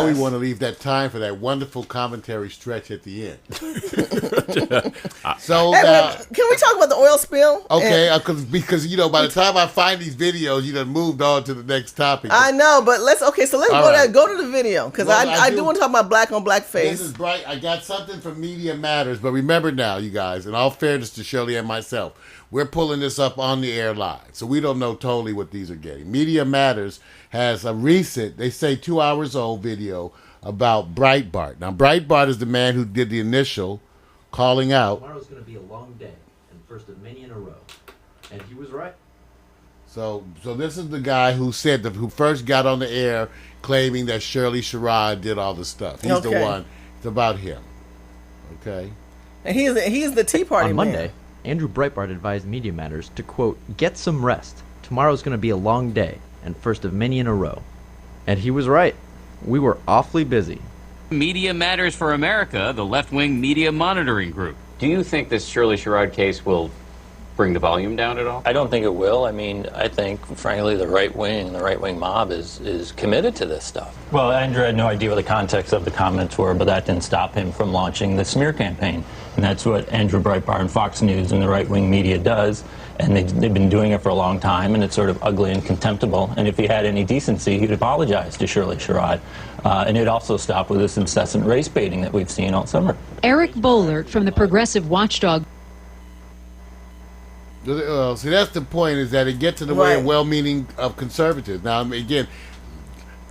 now we want to leave that time for that wonderful commentary stretch at the end. So can we talk about the oil spill? Okay, because by the time I find these videos, you done moved on to the next topic. I know, but let's go to the video because I do want to talk about black on black face. This is bright. I got something from Media Matters, but remember now, you guys, in all fairness to Shirley and myself, we're pulling this up on the air live, so we don't know totally what these are getting. Media Matters has a recent, they say 2 hours old video about Breitbart. Now, Breitbart is the man who did the initial calling out. Tomorrow's going to be a long day, and first of many in a row. And he was right. So this is the guy who who first got on the air claiming that Shirley Sherrod did all the stuff. He's the one. It's about him. Okay. And he's the Tea Party on man. Monday, Andrew Breitbart advised Media Matters to, quote, get some rest. Tomorrow's going to be a long day, and first of many in a row. And he was right. We were awfully busy. Media Matters for America, the left-wing media monitoring group. Do you think this Shirley Sherrod case will bring the volume down at all? I don't think it will. I mean, I think, frankly, the right wing mob is committed to this stuff. Well, Andrew had no idea what the context of the comments were, but that didn't stop him from launching the smear campaign. And that's what Andrew Breitbart and Fox News and the right-wing media does. And they've been doing it for a long time, and it's sort of ugly and contemptible. And if he had any decency, he'd apologize to Shirley Sherrod. And it'd also stop with this incessant race baiting that we've seen all summer. Eric Boehlert from the Progressive Watchdog. See, that's the point, is that it gets in the way of well-meaning of conservatives. Now, again,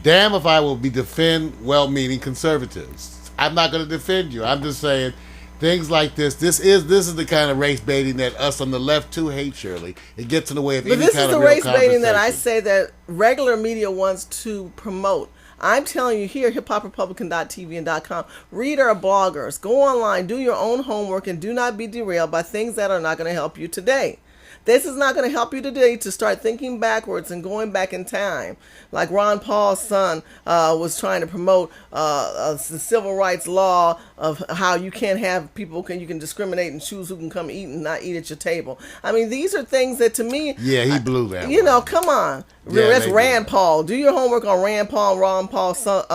damn if I will defend well-meaning conservatives. I'm not going to defend you. I'm just saying things like this. This is the kind of race baiting that us on the left too hate, Shirley. It gets in the way of any kind of real conversation. But this is the race baiting that I say that regular media wants to promote. I'm telling you here, hiphoprepublican.tv and .com, read our bloggers. Go online, do your own homework, and do not be derailed by things that are not going to help you today. This is not going to help you today to start thinking backwards and going back in time. Like Ron Paul's son was trying to promote the civil rights law of how you can't have people, you can discriminate and choose who can come eat and not eat at your table. I mean, these are things that to me... Yeah, he blew that one. Come on. Yeah, that's Rand Paul. Do your homework on Rand Paul, Ron Paul's son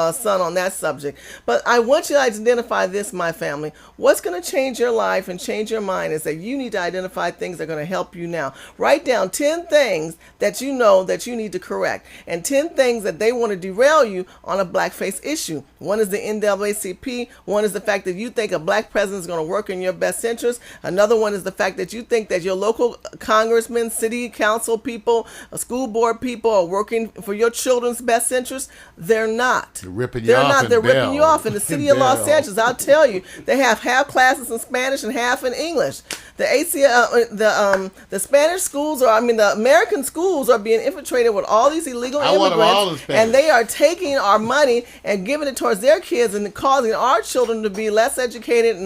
on that subject. But I want you to identify this, my family. What's going to change your life and change your mind is that you need to identify things that are going to help you now. Write down 10 things that you know that you need to correct and 10 things that they want to derail you on a blackface issue. One is the NAACP. One is the fact that you think a black president is going to work in your best interest. Another one is the fact that you think that your local congressmen, city council people, school board people are working for your children's best interest. They're not. They're ripping you off. They're ripping you off. In the city of Los Angeles, I'll tell you, they have half classes in Spanish and half in English. The Spanish schools, the American schools are being infiltrated with all these illegal immigrants, and they are taking our money and giving it towards their kids and causing our children to be less educated and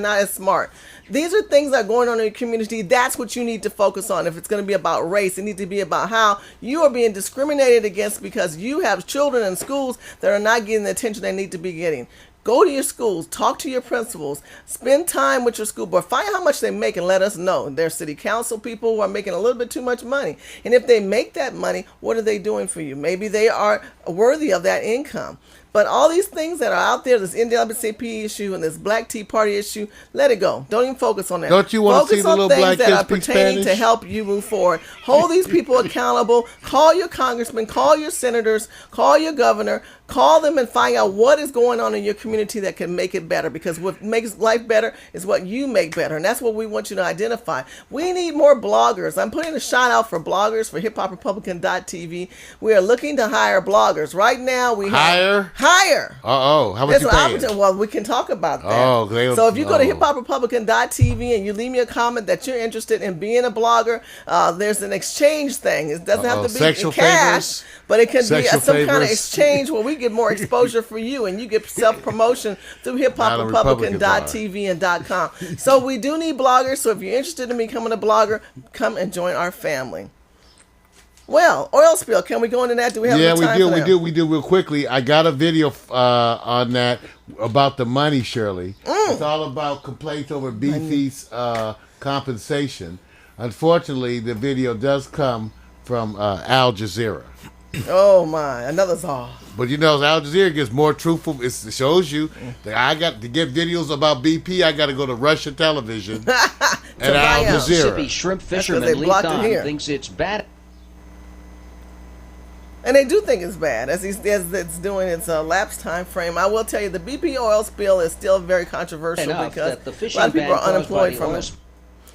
not as smart. These are things that are going on in your community. That's what you need to focus on. If it's going to be about race, it needs to be about how you are being discriminated against because you have children in schools that are not getting the attention they need to be getting. Go to your schools, talk to your principals, spend time with your school board, find out how much they make and let us know. There's city council people who are making a little bit too much money. And if they make that money, what are they doing for you? Maybe they are worthy of that income. But all these things that are out there, this NAACP issue and this Black Tea Party issue, let it go. Don't even focus on that. Don't you want to see the little black kids speak Spanish? Focus on things that are pertaining to help you move forward. Hold these people accountable. Call your congressman. Call your senators. Call your governor. Call them and find out what is going on in your community that can make it better. Because what makes life better is what you make better. And that's what we want you to identify. We need more bloggers. I'm putting a shout out for bloggers for hiphoprepublican.tv. We are looking to hire bloggers. Right now we have... Hire. How much you paying? Well, we can talk about that. So if you go to hiphoprepublican.tv and you leave me a comment that you're interested in being a blogger, there's an exchange thing. It doesn't have to be in cash, but it can be some kind of exchange where we get more exposure for you and you get self-promotion through hiphoprepublican.tv and .com. So we do need bloggers. So if you're interested in becoming a blogger, come and join our family. Well, oil spill. Can we go into that? Do we have time for that? We do real quickly. I got a video on that about the money, Shirley. It's all about complaints over BFE's compensation. Unfortunately, the video does come from Al Jazeera. Oh my, another czar. But you know, Al Jazeera gets more truthful. It shows you that I got to get videos about BP. I got to go to Russian television and Al Jazeera. Mississippi shrimp fisherman Lee Thon thinks it's bad. And they do think it's bad as it's doing its lapse time frame. I will tell you, the BP oil spill is still very controversial because a lot of people are unemployed from it.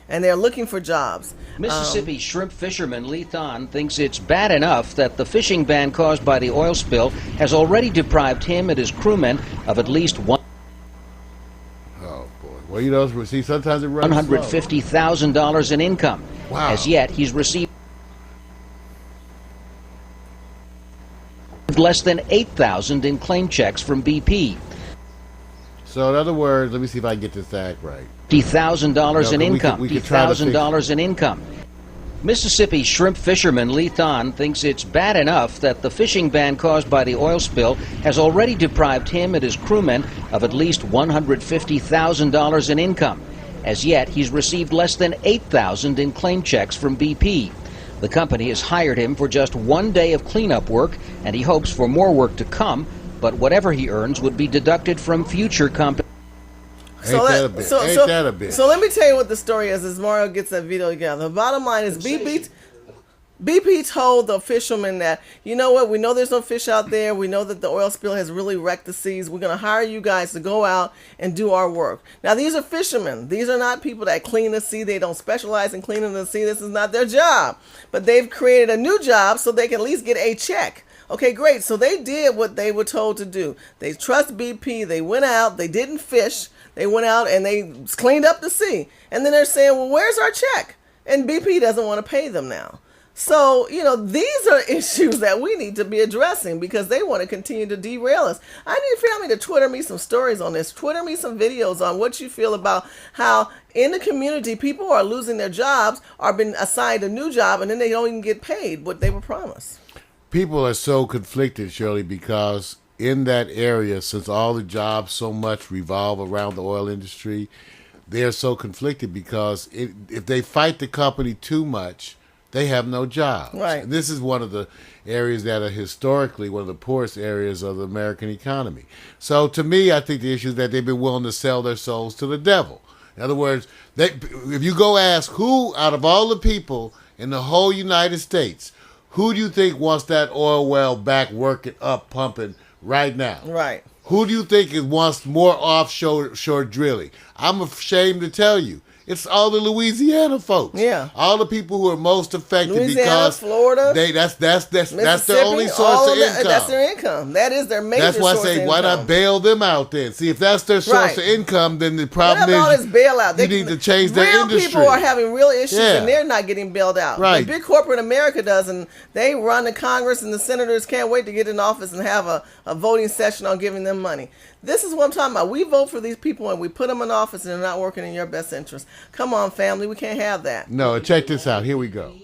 And they're looking for jobs. Mississippi shrimp fisherman Lee Thon thinks it's bad enough that the fishing ban caused by the oil spill has already deprived him and his crewmen of at least one. Oh boy! Well, you know, see, sometimes it runs $150,000 in income. Wow! As yet, he's received less than $8,000 in claim checks from BP. So, in other words, let me see if I can get this act right. $50,000 in income. $50,000 in income. Mississippi shrimp fisherman Lee Thon thinks it's bad enough that the fishing ban caused by the oil spill has already deprived him and his crewmen of at least $150,000 in income. As yet, he's received less than $8,000 in claim checks from BP. The company has hired him for just 1 day of cleanup work, and he hopes for more work to come, but whatever he earns would be deducted from future compensation. Ain't that a bit? So let me tell you what the story is as Mario gets that video together. The bottom line is BP told the fishermen that, you know what, we know there's no fish out there. We know that the oil spill has really wrecked the seas. We're going to hire you guys to go out and do our work. Now, these are fishermen. These are not people that clean the sea. They don't specialize in cleaning the sea. This is not their job. But they've created a new job so they can at least get a check. Okay, great. So they did what they were told to do. They trust BP. They went out. They didn't fish. They went out and they cleaned up the sea. And then they're saying, well, where's our check? And BP doesn't want to pay them now. So, you know, these are issues that we need to be addressing because they want to continue to derail us. I need family to Twitter me some stories on this. Twitter me some videos on what you feel about how in the community people are losing their jobs or been assigned a new job and then they don't even get paid what they were promised. People are so conflicted, Shirley, because in that area, since all the jobs so much revolve around the oil industry, they're so conflicted because if they fight the company too much, they have no jobs. Right. And this is one of the areas that are historically one of the poorest areas of the American economy. So to me, I think the issue is that they've been willing to sell their souls to the devil. In other words, if you go ask who, out of all the people in the whole United States, who do you think wants that oil well back working up, pumping right now? Right. Who do you think wants more offshore drilling? I'm ashamed to tell you. It's all the Louisiana folks. Yeah. All the people who are most affected Louisiana, because Florida, that's their only source of income. That's their income. That is their major source of income. That's why I say, why not bail them out then? See, if that's their source of income, then the problem is all this bailout. You need to change their industry. Real people are having real issues and they're not getting bailed out. Right. But big corporate America does, and they run the Congress and the senators can't wait to get in office and have a voting session on giving them money. This is what I'm talking about. We vote for these people and we put them in office and they're not working in your best interest. Come on, family. We can't have that. No, check this out. Here we go.